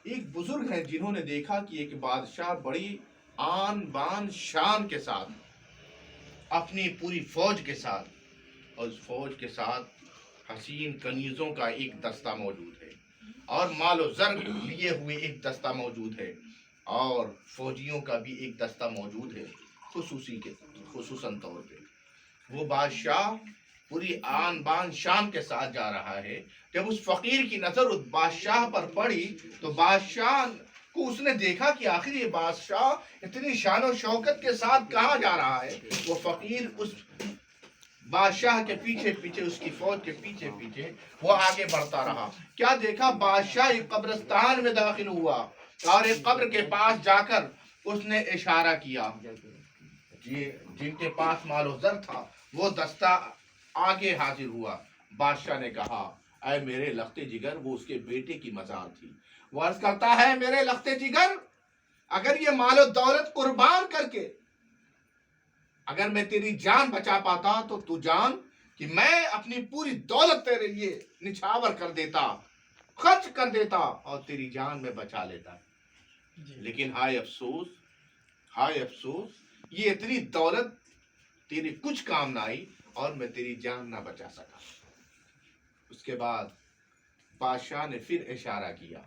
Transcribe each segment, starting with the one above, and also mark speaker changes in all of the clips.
Speaker 1: ایک بزرگ ہیں جنہوں نے دیکھا کہ ایک بادشاہ بڑی آن بان شان کے ساتھ اپنی پوری فوج کے ساتھ، اور اس فوج کے ساتھ حسین کنیزوں کا ایک دستہ موجود ہے، اور مال و زر لیے ہوئے ایک دستہ موجود ہے، اور فوجیوں کا بھی ایک دستہ موجود ہے خصوصاً طور پہ وہ بادشاہ پوری آن بان شان کے ساتھ جا رہا ہے۔ جب اس فقیر کی نظر اس بادشاہ پر پڑی تو بادشاہ کو اس نے دیکھا کہ آخر یہ بادشاہ اتنی شان و شوکت کے ساتھ کہاں جا رہا ہے۔ وہ فقیر اس بادشاہ کے پیچھے پیچھے، اس کی فوج کے پیچھے پیچھے وہ آگے بڑھتا رہا۔ کیا دیکھا؟ بادشاہ ایک قبرستان میں داخل ہوا اور ایک قبر کے پاس جا کر اس نے اشارہ کیا، جن کے پاس مال و زر تھا وہ دستہ آگے حاضر ہوا۔ بادشاہ نے کہا اے میرے لخت جگر، وہ اس کے بیٹے کی مزار تھی، وہ عرض کرتا ہے میرے لخت جگر، اگر یہ مال و دولت قربان کر کے اگر میں تیری جان بچا پاتا تو تو جان کہ میں اپنی پوری دولت تیرے لیے نچھاور کر دیتا، خرچ کر دیتا اور تیری جان میں بچا لیتا۔ لیکن ہائے افسوس، ہائے افسوس، یہ اتنی دولت تیرے کچھ کام نہ آئی اور میں تیری جان نہ بچا سکا۔ اس کے بعد بادشاہ نے پھر اشارہ کیا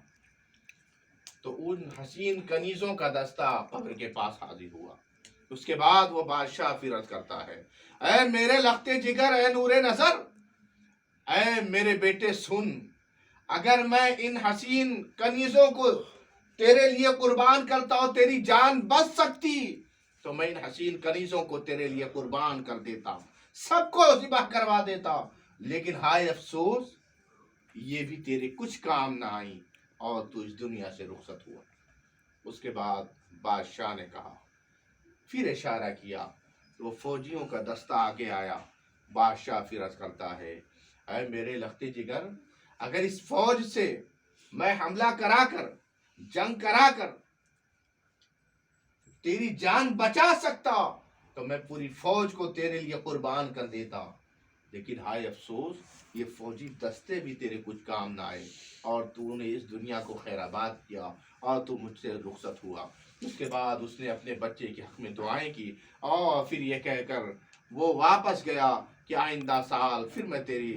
Speaker 1: تو ان حسین کنیزوں کا دستہ قبر کے پاس حاضر ہوا۔ اس کے بعد وہ بادشاہ پھر عرض کرتا ہے اے میرے لخت جگر، اے نور نظر، اے میرے بیٹے سن، اگر میں ان حسین کنیزوں کو تیرے لیے قربان کرتا اور تیری جان بچ سکتی تو میں ان حسین کنیزوں کو تیرے لیے قربان کر دیتا، سب کو ذبح کروا دیتا، لیکن ہائے افسوس یہ بھی تیرے کچھ کام نہ آئی اور تو اس دنیا سے رخصت ہوا۔ اس کے بعد بادشاہ نے کہا، پھر اشارہ کیا، وہ فوجیوں کا دستہ آگے آیا۔ بادشاہ پھر عرض کرتا ہے اے میرے لخت جگر، اگر اس فوج سے میں حملہ کرا کر، جنگ کرا کر تیری جان بچا سکتا تو میں پوری فوج کو تیرے لیے قربان کر دیتا، لیکن ہائے افسوس یہ فوجی دستے بھی تیرے کچھ کام نہ آئے اور تو نے اس دنیا کو خیر آباد کیا اور تو مجھ سے رخصت ہوا۔ اس کے بعد اس نے اپنے بچے کے حق میں دعائیں کی اور پھر یہ کہہ کر وہ واپس گیا کہ آئندہ سال پھر میں تیری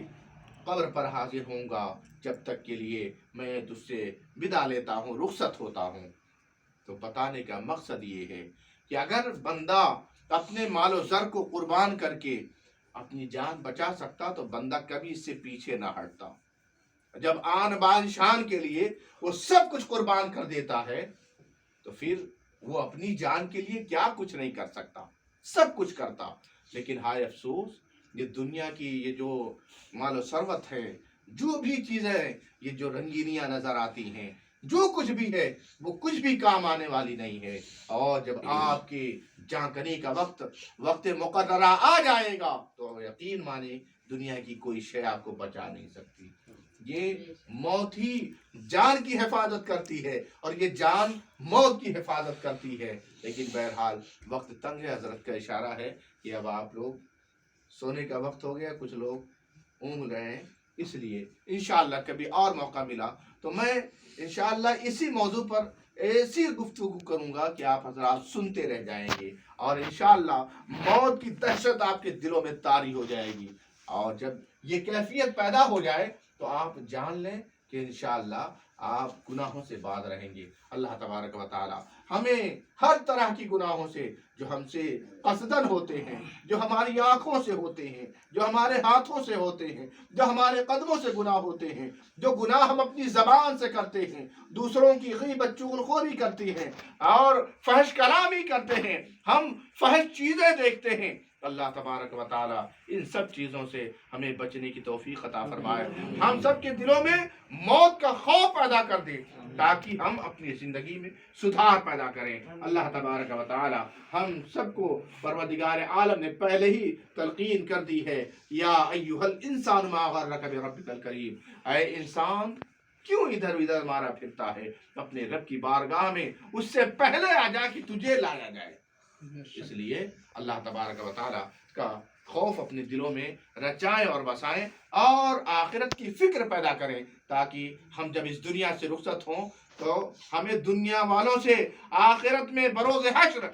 Speaker 1: قبر پر حاضر ہوں گا، جب تک کے لیے میں تجھ سے ودا لیتا ہوں، رخصت ہوتا ہوں۔ تو بتانے کا مقصد یہ ہے کہ اگر بندہ اپنے مال و زر کو قربان کر کے اپنی جان بچا سکتا تو بندہ کبھی اس سے پیچھے نہ ہٹتا۔ جب آن بان شان کے لیے وہ سب کچھ قربان کر دیتا ہے تو پھر وہ اپنی جان کے لیے کیا کچھ نہیں کر سکتا، سب کچھ کرتا۔ لیکن ہائے افسوس یہ دنیا کی یہ جو مال و ثروت ہے، جو بھی چیزیں یہ جو رنگینیاں نظر آتی ہیں، جو کچھ بھی ہے وہ کچھ بھی کام آنے والی نہیں ہے، اور جب آپ کے جان کنی کا وقت مقررہ آ جائے گا تو یقین مانے دنیا کی کوئی شے آپ کو بچا نہیں سکتی۔ یہ موت ہی جان کی حفاظت کرتی ہے اور یہ جان موت کی حفاظت کرتی ہے۔ لیکن بہرحال وقت تنگ ہے، حضرت کا اشارہ ہے کہ اب آپ لوگ سونے کا وقت ہو گیا، کچھ لوگ اونگ رہے ہیں، اس لیے انشاءاللہ کبھی اور موقع ملا تو میں انشاءاللہ اسی موضوع پر ایسی گفتگو کروں گا کہ آپ حضرات سنتے رہ جائیں گے اور انشاءاللہ موت کی دہشت آپ کے دلوں میں طاری ہو جائے گی، اور جب یہ کیفیت پیدا ہو جائے تو آپ جان لیں کہ انشاءاللہ آپ گناہوں سے باز رہیں گے۔ اللہ تبارک و تعالی ہمیں ہر طرح کی گناہوں سے جو ہم سے قصدن ہوتے ہیں، جو ہماری آنکھوں سے ہوتے ہیں، جو ہمارے ہاتھوں سے ہوتے ہیں، جو ہمارے قدموں سے گناہ ہوتے ہیں، جو گناہ ہم اپنی زبان سے کرتے ہیں، دوسروں کی غیبت چغلخوری کرتے ہیں اور فحش کلامی کرتے ہیں، ہم فحش چیزیں دیکھتے ہیں، اللہ تبارک و تعالی ان سب چیزوں سے ہمیں بچنے کی توفیق عطا فرمائے، ہم سب کے دلوں میں موت کا خوف پیدا کر دے تاکہ ہم اپنی زندگی میں سدھار پیدا کریں۔ اللہ تبارک و تعالی ہم سب کو پروردگار عالم نے پہلے ہی تلقین کر دی ہے، یا ایھا الانسان ما غرک بربک الکریم، اے انسان کیوں ادھر ادھر مارا پھرتا ہے، اپنے رب کی بارگاہ میں اس سے پہلے آ جا کہ تجھے لایا جائے۔ اس لیے اللہ تبارک و تعالی کا خوف اپنے دلوں میں رچائیں اور بسائیں اور آخرت کی فکر پیدا کریں، تاکہ ہم جب اس دنیا سے رخصت ہوں تو ہمیں دنیا والوں سے آخرت میں بروز حشر